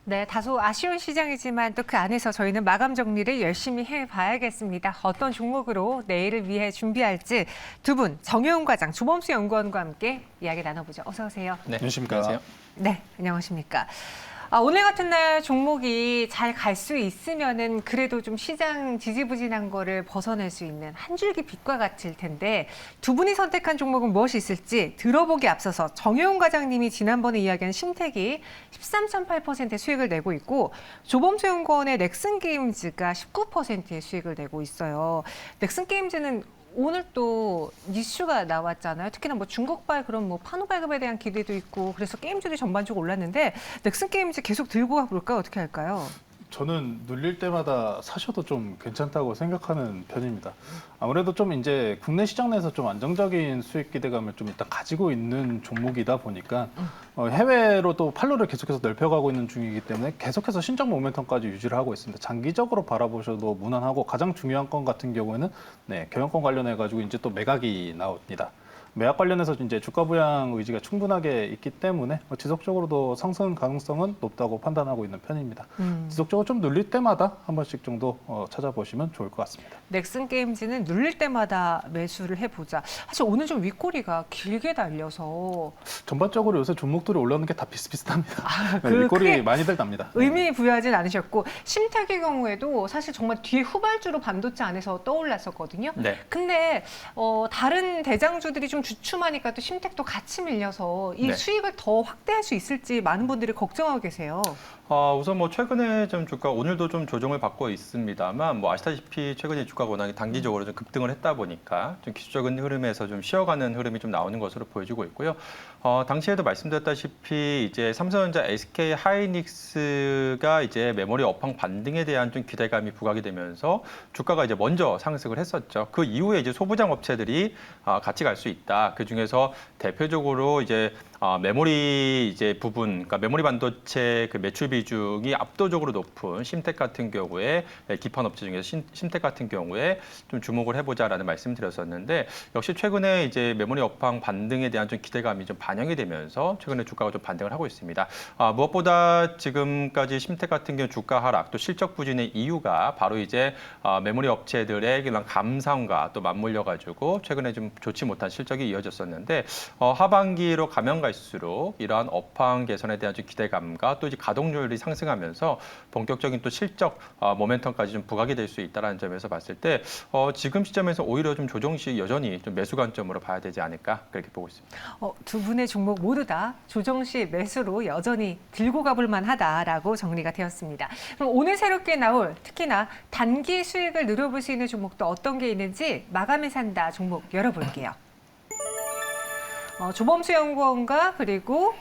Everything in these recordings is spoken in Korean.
네, 다소 아쉬운 시장이지만 또 그 안에서 저희는 마감 정리를 열심히 해봐야겠습니다. 어떤 종목으로 내일을 위해 준비할지 두 분, 정효은 과장, 조범수 연구원과 함께 이야기 나눠보죠. 어서 오세요. 네, 안녕하십니까. 안녕하세요. 네, 안녕하십니까. 오늘 같은 날 종목이 잘 갈 수 있으면은 그래도 좀 시장 지지부진한 거를 벗어낼 수 있는 한 줄기 빛과 같을 텐데 두 분이 선택한 종목은 무엇이 있을지 들어보기 앞서서 정효은 과장님이 지난번에 이야기한 심택이 13.8%의 수익을 내고 있고 조범수 연구원의 넥슨게임즈가 19%의 수익을 내고 있어요. 넥슨게임즈는 오늘 또 이슈가 나왔잖아요. 특히나 뭐 중국발 그런 뭐 판호 발급에 대한 기대도 있고 그래서 게임주들이 전반적으로 올랐는데 넥슨 게임즈 계속 들고 가볼까요? 어떻게 할까요? 저는 눌릴 때마다 사셔도 좀 괜찮다고 생각하는 편입니다. 아무래도 좀 이제 국내 시장 내에서 좀 안정적인 수익 기대감을 좀 일단 가지고 있는 종목이다 보니까 해외로 또 판로를 계속해서 넓혀가고 있는 중이기 때문에 계속해서 신적 모멘텀까지 유지를 하고 있습니다. 장기적으로 바라보셔도 무난하고 가장 중요한 건 같은 경우에는 경영권 관련해 가지고 이제 또 매각이 나옵니다. 매각 관련해서 이제 주가 부양 의지가 충분하게 있기 때문에 지속적으로도 상승 가능성은 높다고 판단하고 있는 편입니다. 지속적으로 좀 눌릴 때마다 한 번씩 정도 찾아보시면 좋을 것 같습니다. 넥슨 게임즈는 눌릴 때마다 매수를 해보자. 사실 오늘 좀 윗꼬리가 길게 달려서 전반적으로 요새 종목들이 올라오는 게 다 비슷비슷합니다. 그 윗꼬리 크게 많이들 납니다. 의미 부여하진 않으셨고 심택의 경우에도 사실 정말 뒤에 후발주로 반도체 안에서 떠올랐었거든요. 네. 근데 다른 대장주들이 좀 주춤하니까 또 심택도 같이 밀려서 이 네. 수익을 더 확대할 수 있을지 많은 분들이 걱정하고 계세요. 우선 뭐 최근에 좀 주가 오늘도 좀 조정을 받고 있습니다만 뭐 아시다시피 최근에 주가가 워낙에 단기적으로 좀 급등을 했다 보니까 좀 기술적인 흐름에서 좀 쉬어가는 흐름이 좀 나오는 것으로 보여지고 있고요. 당시에도 말씀드렸다시피 이제 삼성전자, SK 하이닉스가 이제 메모리 업황 반등에 대한 좀 기대감이 부각이 되면서 주가가 이제 먼저 상승을 했었죠. 그 이후에 이제 소부장 업체들이 같이 갈 수 있다. 그 중에서 대표적으로 이제 메모리 이제 부분, 그러니까 메모리 반도체 그 매출 비중이 압도적으로 높은 심택 같은 경우에 기판 업체 중에서 심택 같은 경우에 좀 주목을 해보자라는 말씀드렸었는데 역시 최근에 이제 메모리 업황 반등에 대한 좀 기대감이 좀 반영이 되면서 최근에 주가가 좀 반등을 하고 있습니다. 무엇보다 지금까지 심택 같은 경우 주가 하락 또 실적 부진의 이유가 바로 이제 메모리 업체들의 그런 감산과 또 맞물려 가지고 최근에 좀 좋지 못한 실적이 이어졌었는데 하반기로 가면 갈수록 이러한 업황 개선에 대한 좀 기대감과 또 이제 가동률이 상승하면서 본격적인 또 실적 모멘텀까지 좀 부각이 될 수 있다는 점에서 봤을 때 지금 시점에서 오히려 좀 조정 시 여전히 좀 매수 관점으로 봐야 되지 않을까 그렇게 보고 있습니다. 두 분의 종목 모두 다 조정 시 매수로 여전히 들고 가볼 만하다라고 정리가 되었습니다. 그럼 오늘 새롭게 나올 특히나 단기 수익을 누려볼 수 있는 종목도 어떤 게 있는지 마감에 산다 종목 열어볼게요. 조범수 연구원과 그리고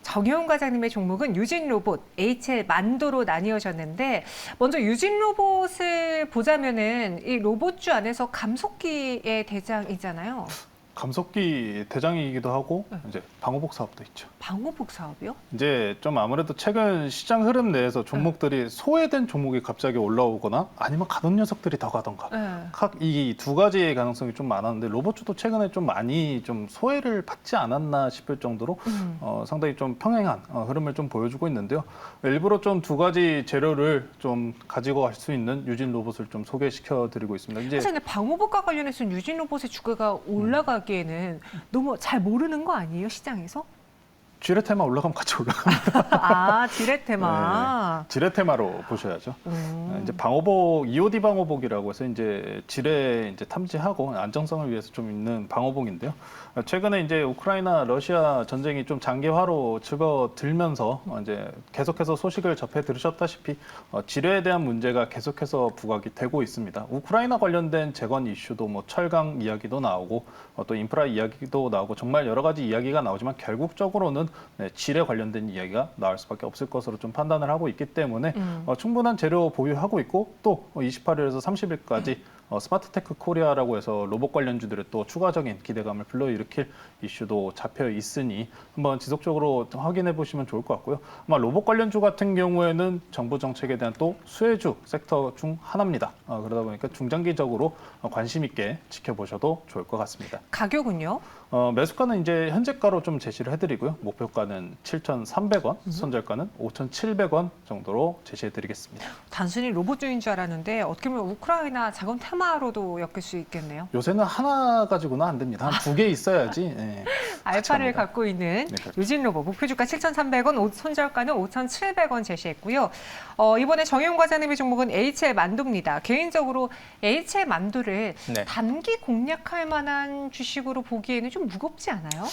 정효은 과장님의 종목은 유진로봇, HL만도로 나뉘어졌는데 먼저 유진로봇을 보자면은 이 로봇주 안에서 감속기의 대장이잖아요. 감속기 대장이기도 하고 이제 방호복 사업도 있죠. 방호복 사업이요? 이제 좀 아무래도 최근 시장 흐름 내에서 종목들이 소외된 종목이 갑자기 올라오거나 아니면 가던 녀석들이 더 가던가 이 두 가지의 가능성이 좀 많았는데 로봇주도 최근에 좀 많이 좀 소외를 받지 않았나 싶을 정도로 상당히 좀 평행한 흐름을 좀 보여주고 있는데요. 일부러 좀 두 가지 재료를 좀 가지고 갈 수 있는 유진 로봇을 좀 소개시켜 드리고 있습니다. 이제 사실 근데 방호복과 관련해서는 유진 로봇의 주가가 올라가기에는 너무 잘 모르는 거 아니에요, 시장에서? 지레테마 올라가면 같이 올라갑니다. 지레테마. 네, 지레테마로 보셔야죠. 이제 방호복, EOD 방호복이라고 해서 이제 지뢰 이제 탐지하고 안정성을 위해서 좀 있는 방호복인데요. 최근에 이제 우크라이나 러시아 전쟁이 좀 장기화로 접어들면서 이제 계속해서 소식을 접해 들으셨다시피 지뢰에 대한 문제가 계속해서 부각이 되고 있습니다. 우크라이나 관련된 재건 이슈도 뭐 철강 이야기도 나오고 또 인프라 이야기도 나오고 정말 여러 가지 이야기가 나오지만 결국적으로는 지뢰 관련된 이야기가 나올 수밖에 없을 것으로 좀 판단을 하고 있기 때문에 충분한 재료 보유하고 있고 또 28일에서 30일까지 스마트테크 코리아라고 해서 로봇 관련주들의 또 추가적인 기대감을 불러일으킬 이슈도 잡혀 있으니 한번 지속적으로 확인해 보시면 좋을 것 같고요. 아마 로봇 관련주 같은 경우에는 정부 정책에 대한 또 수혜주 섹터 중 하나입니다. 그러다 보니까 중장기적으로 관심 있게 지켜보셔도 좋을 것 같습니다. 가격은요? 매수가는 이제 현재가로 좀 제시를 해드리고요. 목표가는 7,300원, 손절가는 5,700원 정도로 제시해드리겠습니다. 단순히 로봇주인 줄 알았는데 어떻게 보면 우크라이나 자금 테마로도 엮일 수 있겠네요. 요새는 하나 가지고는 안 됩니다. 한 두 개 있어야지. 네, 알파를 합니다. 갖고 있는 네, 그렇죠. 유진로봇 목표주가 7,300원, 손절가는 5,700원 제시했고요. 이번에 정혜용 과장님의 종목은 HL 만두입니다. 개인적으로 HL 만두를 네. 단기 공략할 만한 주식으로 보기에는 좀 무겁지 않아요?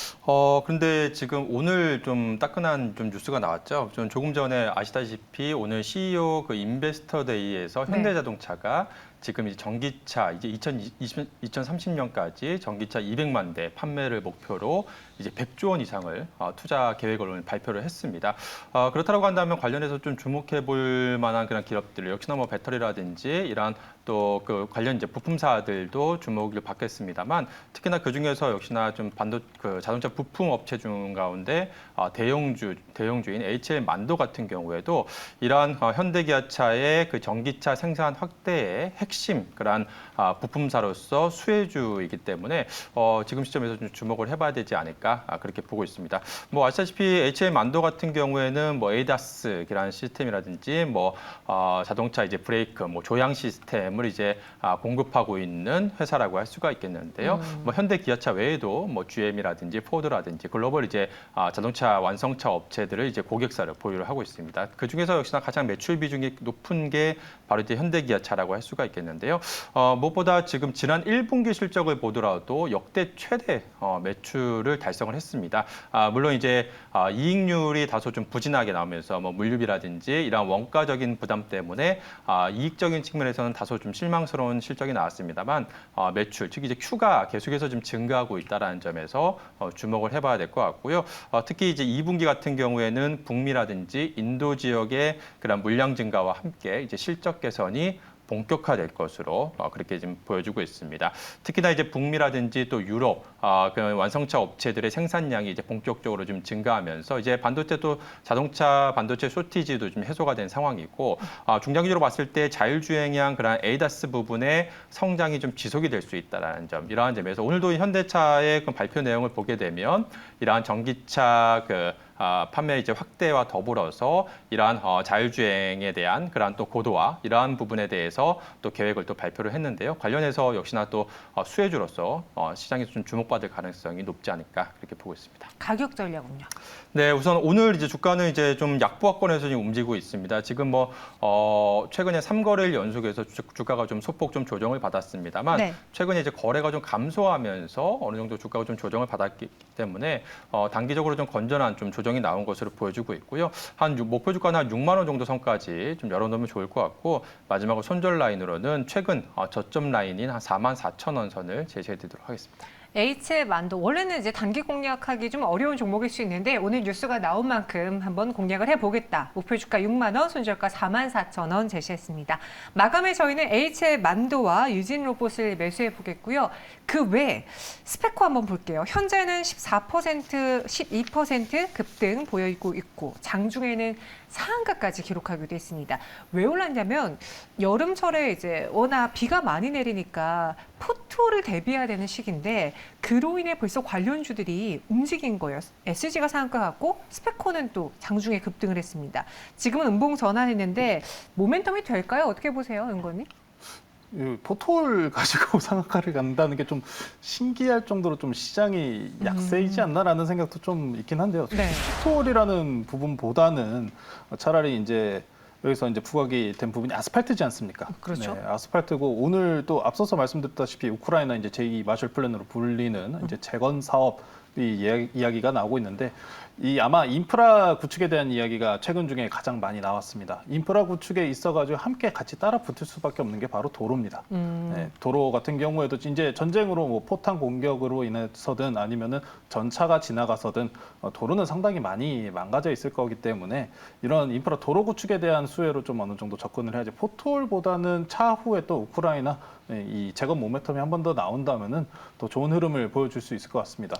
그런데 지금 오늘 좀 따끈한 좀 뉴스가 나왔죠. 좀 조금 전에 아시다시피 오늘 CEO 그 인베스터 데이에서 네. 현대자동차가 지금 이제 전기차 이제 2030년까지 전기차 200만 대 판매를 목표로 이제 100조 원 이상을 투자 계획을 오늘 발표를 했습니다. 그렇다고 한다면 관련해서 좀 주목해 볼 만한 그런 기업들 역시나 뭐 배터리라든지 이런 또 그 관련 이제 부품사들도 주목을 받겠습니다만 특히나 그 중에서 역시나 좀 그 자동차 부품 업체 중 가운데 대형주인 HL 만도 같은 경우에도 이러한 현대기아차의 그 전기차 생산 확대의 핵심 그러한 부품사로서 수혜주이기 때문에 지금 시점에서 좀 주목을 해봐야 되지 않을까 그렇게 보고 있습니다. 뭐 아시다시피 HL 만도 같은 경우에는 뭐 ADAS라는 시스템이라든지 뭐 자동차 이제 브레이크 뭐 조향 시스템을 이제 공급하고 있는 회사라고 할 수가 있겠는데요. 뭐 현대 기아차 외에도 뭐 GM이라든지 포드라든지 글로벌 이제 자동차 완성차 업체들을 이제 고객사를 보유를 하고 있습니다. 그 중에서 역시나 가장 매출 비중이 높은 게 바로 이제 현대 기아차라고 할 수가 있겠는데요. 무엇보다 지금 지난 1분기 실적을 보더라도 역대 최대 매출을 달성을 했습니다. 물론 이제 이익률이 다소 좀 부진하게 나오면서 뭐 물류비라든지 이런 원가적인 부담 때문에 이익적인 측면에서는 다소 좀 실망스러운 실적이 나왔습니다만 매출, 즉 이제 Q가 계속해서 좀 증가하고 있다는 점에서 주목을 해봐야 될 것 같고요. 특히 이제 2분기 같은 경우에는 북미라든지 인도 지역의 그런 물량 증가와 함께 이제 실적 개선이 본격화될 것으로 그렇게 지금 보여주고 있습니다. 특히나 이제 북미라든지 또 유럽 그 완성차 업체들의 생산량이 이제 본격적으로 좀 증가하면서 이제 반도체도 자동차 반도체 쇼티지도 좀 해소가 된 상황이고 중장기적으로 봤을 때 자율주행형 그런 ADAS 부분의 성장이 좀 지속이 될 수 있다라는 점, 이러한 점에서 오늘도 현대차의 그 발표 내용을 보게 되면 이러한 전기차 판매 이제 확대와 더불어서 이러한 자율주행에 대한 그러한 또 고도화 이러한 부분에 대해서 또 계획을 또 발표를 했는데요. 관련해서 역시나 또 수혜주로서 시장에서 좀 주목받을 가능성이 높지 않을까 그렇게 보고 있습니다. 가격 전략은요? 네, 우선 오늘 이제 주가는 이제 좀 약보합권에서 지금 움직이고 있습니다. 지금 뭐 최근에 3거래일 연속해서 주가가 좀 소폭 좀 조정을 받았습니다만 네. 최근에 이제 거래가 좀 감소하면서 어느 정도 주가가 좀 조정을 받았기 때문에 단기적으로 좀 건전한 좀 조정이 나온 것으로 보여주고 있고요. 목표 주가는 한 6만 원 정도 선까지 좀 열어놓으면 좋을 것 같고 마지막으로 손절 라인으로는 최근 저점 라인인 한 4만 4천 원 선을 제시해드리도록 하겠습니다. HL 만도 원래는 이제 단기 공략하기 좀 어려운 종목일 수 있는데 오늘 뉴스가 나온 만큼 한번 공략을 해보겠다. 목표 주가 6만 원, 손절가 4만 4천 원 제시했습니다. 마감에 저희는 HL 만도와 유진 로봇을 매수해 보겠고요. 그 외 스페코 한번 볼게요. 현재는 14%, 12% 급등 보이고 있고 장중에는 상한가까지 기록하기도 했습니다. 왜 올랐냐면 여름철에 이제 워낙 비가 많이 내리니까 포토를 대비해야 되는 시기인데 그로 인해 벌써 관련주들이 움직인 거예요. SG가 상한가 같고 스페코는 또 장중에 급등을 했습니다. 지금은 음봉 전환했는데 모멘텀이 될까요? 어떻게 보세요, 연구원님? 포톨 가지고 상한가를 간다는 게 좀 신기할 정도로 좀 시장이 약세이지 않나라는 생각도 좀 있긴 한데요. 네. 포톨이라는 부분보다는 차라리 이제 여기서 이제 부각이 된 부분이 아스팔트지 않습니까? 그렇죠. 네, 아스팔트고 오늘 또 앞서서 말씀드렸다시피 우크라이나 이제 제2 마셜 플랜으로 불리는 이제 재건 사업 이 이야기가 나오고 있는데 이 아마 인프라 구축에 대한 이야기가 최근 중에 가장 많이 나왔습니다. 인프라 구축에 있어가지고 함께 같이 따라 붙을 수밖에 없는 게 바로 도로입니다. 네, 도로 같은 경우에도 이제 전쟁으로 뭐 포탄 공격으로 인해서든 아니면은 전차가 지나가서든 도로는 상당히 많이 망가져 있을 거기 때문에 이런 인프라 도로 구축에 대한 수혜로 좀 어느 정도 접근을 해야지 포톨보다는 차후에 또 우크라이나 이 재건 모멘텀이 한 번 더 나온다면은 더 좋은 흐름을 보여줄 수 있을 것 같습니다.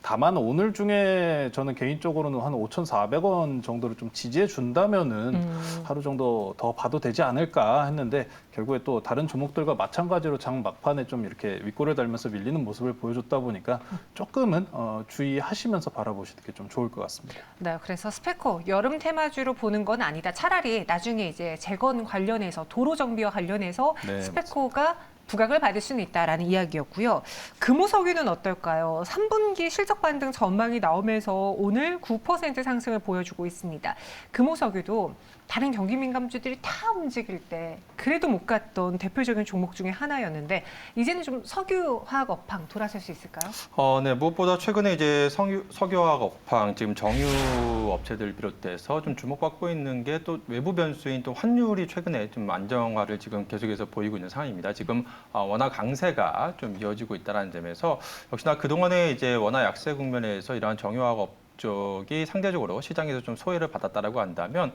다만 오늘 중에 저는 개인적으로는 한 5,400원 정도를 좀 지지해 준다면은 하루 정도 더 봐도 되지 않을까 했는데 결국에 또 다른 종목들과 마찬가지로 장 막판에 좀 이렇게 윗골을 달면서 밀리는 모습을 보여줬다 보니까 조금은 주의하시면서 바라보시는 게 좀 좋을 것 같습니다. 네, 그래서 스페코 여름 테마주로 보는 건 아니다. 차라리 나중에 이제 재건 관련해서 도로 정비와 관련해서 네, 스페코가 부각을 받을 수는 있다라는 이야기였고요. 금호석유는 어떨까요? 3분기 실적 반등 전망이 나오면서 오늘 9% 상승을 보여주고 있습니다. 금호석유도 다른 경기 민감주들이 다 움직일 때 그래도 못 갔던 대표적인 종목 중에 하나였는데 이제는 좀 석유화학 업황 돌아설 수 있을까요? 네, 무엇보다 최근에 이제 석유화학 업황, 지금 정유 업체들 비롯해서 좀 주목받고 있는 게 또 외부 변수인 또 환율이 최근에 좀 안정화를 지금 계속해서 보이고 있는 상황입니다. 지금 워낙 강세가 좀 이어지고 있다는 점에서 역시나 그동안에 이제 워낙 약세 국면에서 이러한 정유화학 쪽이 상대적으로 시장에서 좀 소외를 받았다라고 한다면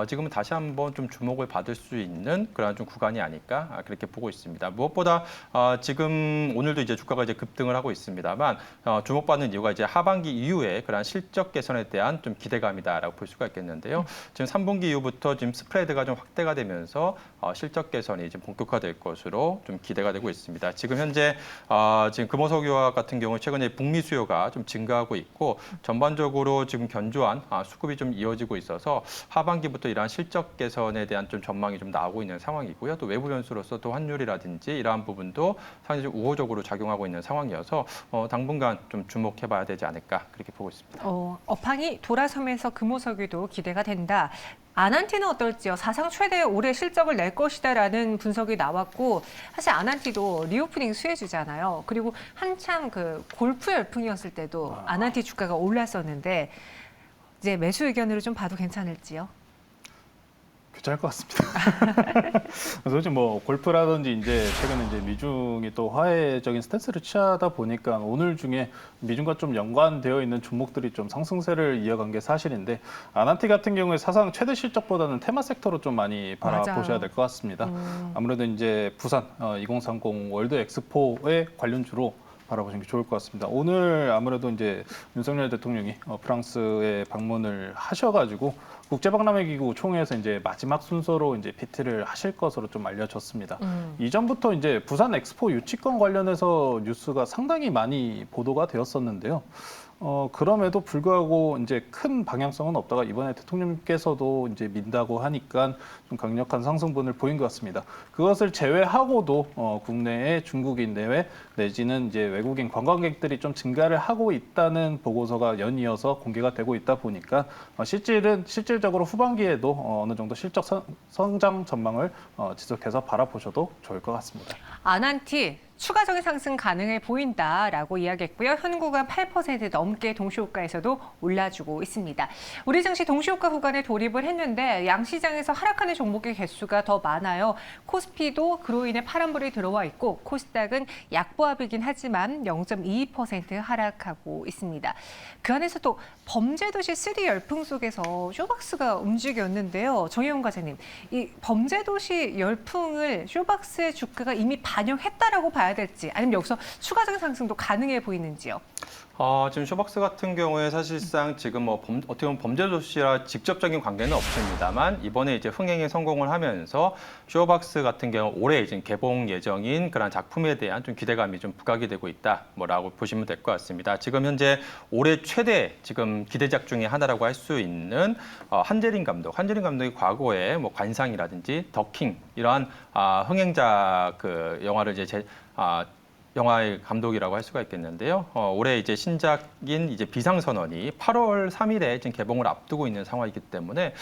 지금은 다시 한번 좀 주목을 받을 수 있는 그런 좀 구간이 아닐까 그렇게 보고 있습니다. 무엇보다 지금 오늘도 이제 주가가 이제 급등을 하고 있습니다만 주목받는 이유가 이제 하반기 이후에 그런 실적 개선에 대한 좀 기대감이다라고 볼 수가 있겠는데요. 지금 3분기 이후부터 지금 스프레드가 좀 확대가 되면서 실적 개선이 지금 본격화될 것으로 좀 기대가 되고 있습니다. 지금 현재 지금 금호석유화 같은 경우 최근에 북미 수요가 좀 증가하고 있고 전반적으로 지금 견조한 수급이 좀 이어지고 있어서 하반기부터 이러한 실적 개선에 대한 좀 전망이 좀 나오고 있는 상황이고요. 또 외부 변수로서 또 환율이라든지 이러한 부분도 상당히 좀 우호적으로 작용하고 있는 상황이어서 당분간 좀 주목해봐야 되지 않을까 그렇게 보고 있습니다. 업황이 돌아서면서 금호석유도 기대가 된다. 아난티는 어떨지요? 사상 최대 올해 실적을 낼 것이다라는 분석이 나왔고 사실 아난티도 리오프닝 수혜주잖아요. 그리고 한창 그 골프 열풍이었을 때도 아난티 주가가 올랐었는데 이제 매수 의견으로 좀 봐도 괜찮을지요? 괜찮을 것 같습니다. 솔직히 뭐 골프라든지 이제 최근에 이제 미중이 또 화해적인 스탠스를 취하다 보니까 오늘 중에 미중과 좀 연관되어 있는 종목들이 좀 상승세를 이어간 게 사실인데 아난티 같은 경우에 사상 최대 실적보다는 테마 섹터로 좀 많이 바라보셔야 될 것 같습니다. 아무래도 이제 부산 2030 월드 엑스포의 관련주로 바라보시는 게 좋을 것 같습니다. 오늘 아무래도 이제 윤석열 대통령이 프랑스에 방문을 하셔가지고 국제박람회기구 총회에서 이제 마지막 순서로 이제 PT를 하실 것으로 좀 알려졌습니다. 이전부터 이제 부산 엑스포 유치권 관련해서 뉴스가 상당히 많이 보도가 되었었는데요. 그럼에도 불구하고 이제 큰 방향성은 없다가 이번에 대통령님께서도 이제 민다고 하니까 좀 강력한 상승분을 보인 것 같습니다. 그것을 제외하고도 국내에 중국인 내외 내지는 이제 외국인 관광객들이 좀 증가를 하고 있다는 보고서가 연이어서 공개가 되고 있다 보니까 실질적으로 후반기에도 어느 정도 실적 성장 전망을 지속해서 바라보셔도 좋을 것 같습니다. 아난티 추가적인 상승 가능해 보인다라고 이야기했고요. 현 구간 8% 넘게 동시호가에서도 올라주고 있습니다. 우리 증시 동시호가 구간에 돌입을 했는데 양시장에서 하락하는 종목의 개수가 더 많아요. 코스피도 그로 인해 파란불이 들어와 있고 코스닥은 약보합이긴 하지만 0.22% 하락하고 있습니다. 그 안에서 또 범죄도시 3 열풍 속에서 쇼박스가 움직였는데요. 정혜용 과장님, 이 범죄도시 열풍을 쇼박스의 주가가 이미 반영했다라고 봐야 될지 아니면 여기서 추가적인 상승도 가능해 보이는지요? 지금 쇼박스 같은 경우에 사실상 지금 뭐 어떻게 보면 범죄도시와 직접적인 관계는 없습니다만 이번에 이제 흥행에 성공을 하면서 쇼박스 같은 경우 올해 지금 개봉 예정인 그런 작품에 대한 좀 기대감이 좀 부각이 되고 있다 뭐라고 보시면 될 것 같습니다. 지금 현재 올해 최대 지금 기대작 중에 하나라고 할 수 있는 한재린 감독이 과거에 뭐 관상이라든지 더킹 이러한 흥행작 그 영화를 이제 영화의 감독이라고 할 수가 있겠는데요. 올해 이제 신작인 이제 비상선언이 8월 3일에 지금 개봉을 앞두고 있는 상황이기 때문에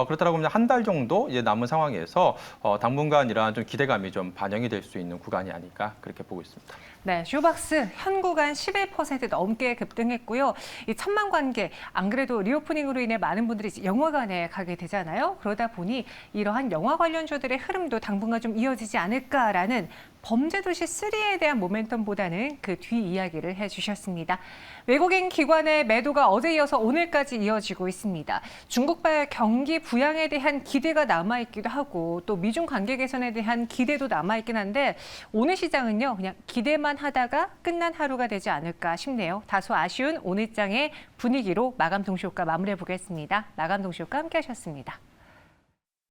그렇다고 하면 한 달 정도 이제 남은 상황에서 당분간 이러한 좀 기대감이 좀 반영이 될 수 있는 구간이 아닐까 그렇게 보고 있습니다. 네, 쇼박스 현 구간 11% 넘게 급등했고요. 이 천만 관객, 안 그래도 리오프닝으로 인해 많은 분들이 이제 영화관에 가게 되잖아요. 그러다 보니 이러한 영화 관련주들의 흐름도 당분간 좀 이어지지 않을까라는 범죄도시 3에 대한 모멘텀보다는 그 뒤 이야기를 해주셨습니다. 외국인 기관의 매도가 어제 이어서 오늘까지 이어지고 있습니다. 중국발 경기 부양에 대한 기대가 남아있기도 하고 또 미중 관계 개선에 대한 기대도 남아있긴 한데 오늘 시장은요 그냥 기대만 하다가 끝난 하루가 되지 않을까 싶네요. 다소 아쉬운 오늘장의 분위기로 마감 동시효과 마무리해 보겠습니다. 마감 동시효과 함께 하셨습니다.